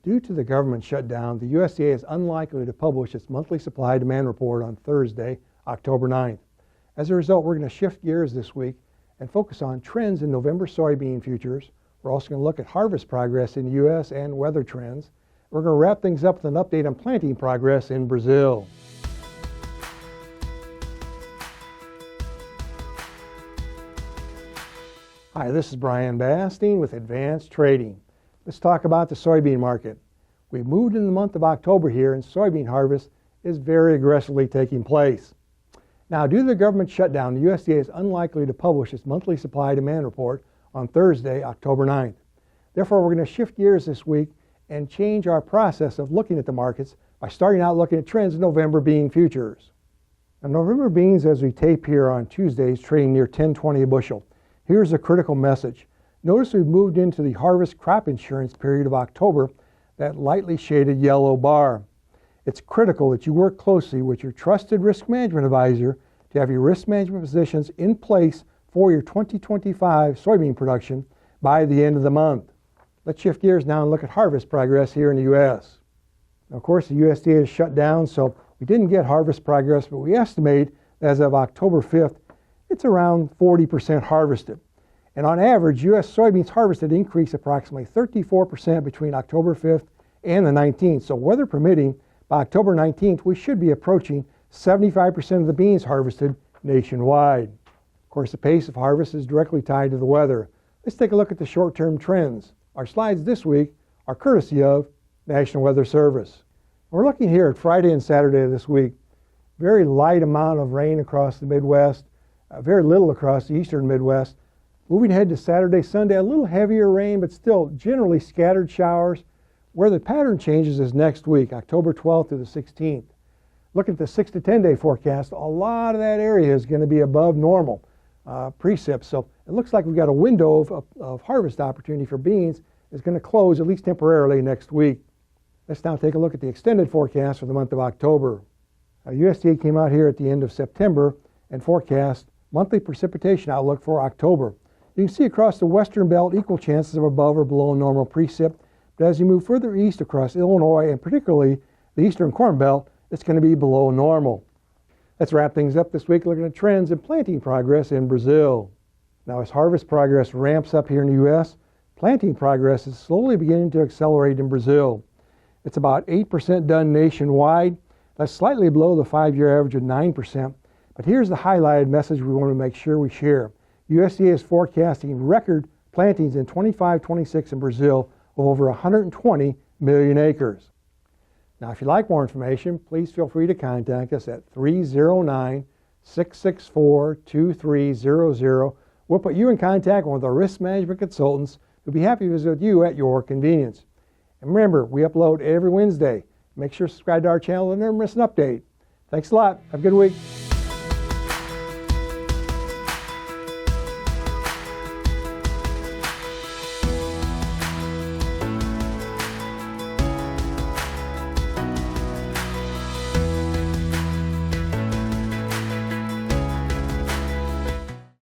Due to the government shutdown, the USDA is unlikely to publish its monthly supply-demand report on Thursday, October 9th. As a result, we're going to shift gears this week and focus on trends in November soybean futures. We're also going to look at harvest progress in the U.S. and weather trends. We're going to wrap things up with an update on planting progress in Brazil. Hi, this is Brian Basting with Advanced Trading. Let's talk about the soybean market. We've moved in the month of October here, and soybean harvest is very aggressively taking place. Now, due to the government shutdown, the USDA is unlikely to publish its monthly supply-demand report on Thursday, October 9th. Therefore, we're going to shift gears this week and change our process of looking at the markets by starting out looking at trends in November bean futures. Now, November beans, as we tape here on Tuesdays, trading near $10.20 a bushel. Here's a critical message. Notice we've moved into the harvest crop insurance period of October, that lightly shaded yellow bar. It's critical that you work closely with your trusted risk management advisor to have your risk management positions in place for your 2025 soybean production by the end of the month. Let's shift gears now and look at harvest progress here in the U.S. Now, of course, the USDA is shut down, so we didn't get harvest progress, but we estimate that as of October 5th, it's around 40% harvested. And on average, U.S. soybeans harvested increased approximately 34% between October 5th and the 19th. So weather permitting, by October 19th, we should be approaching 75% of the beans harvested nationwide. Of course, the pace of harvest is directly tied to the weather. Let's take a look at the short-term trends. Our slides this week are courtesy of National Weather Service. We're looking here at Friday and Saturday of this week. Very light amount of rain across the Midwest, very little across the eastern Midwest. Moving ahead to Saturday, Sunday, a little heavier rain, but still generally scattered showers. Where the pattern changes is next week, October 12th to the 16th. Look at the 6 to 10 day forecast. A lot of that area is going to be above normal precip. So it looks like we've got a window of harvest opportunity for beans is going to close at least temporarily next week. Let's now take a look at the extended forecast for the month of October. USDA came out here at the end of September and forecast monthly precipitation outlook for October. You can see across the western belt equal chances of above or below normal precip, but as you move further east across Illinois and particularly the eastern corn belt, it's going to be below normal. Let's wrap things up this week looking at trends in planting progress in Brazil. Now, as harvest progress ramps up here in the U.S., planting progress is slowly beginning to accelerate in Brazil. It's about 8% done nationwide. That's slightly below the 5-year average of 9%. But here's the highlighted message we want to make sure we share. USDA is forecasting record plantings in 25-26 in Brazil of over 120 million acres. Now, if you'd like more information, please feel free to contact us at 309-664-2300. We'll put you in contact with our risk management consultants who'll be happy to visit with you at your convenience. And remember, we upload every Wednesday. Make sure to subscribe to our channel to never miss an update. Thanks a lot. Have a good week.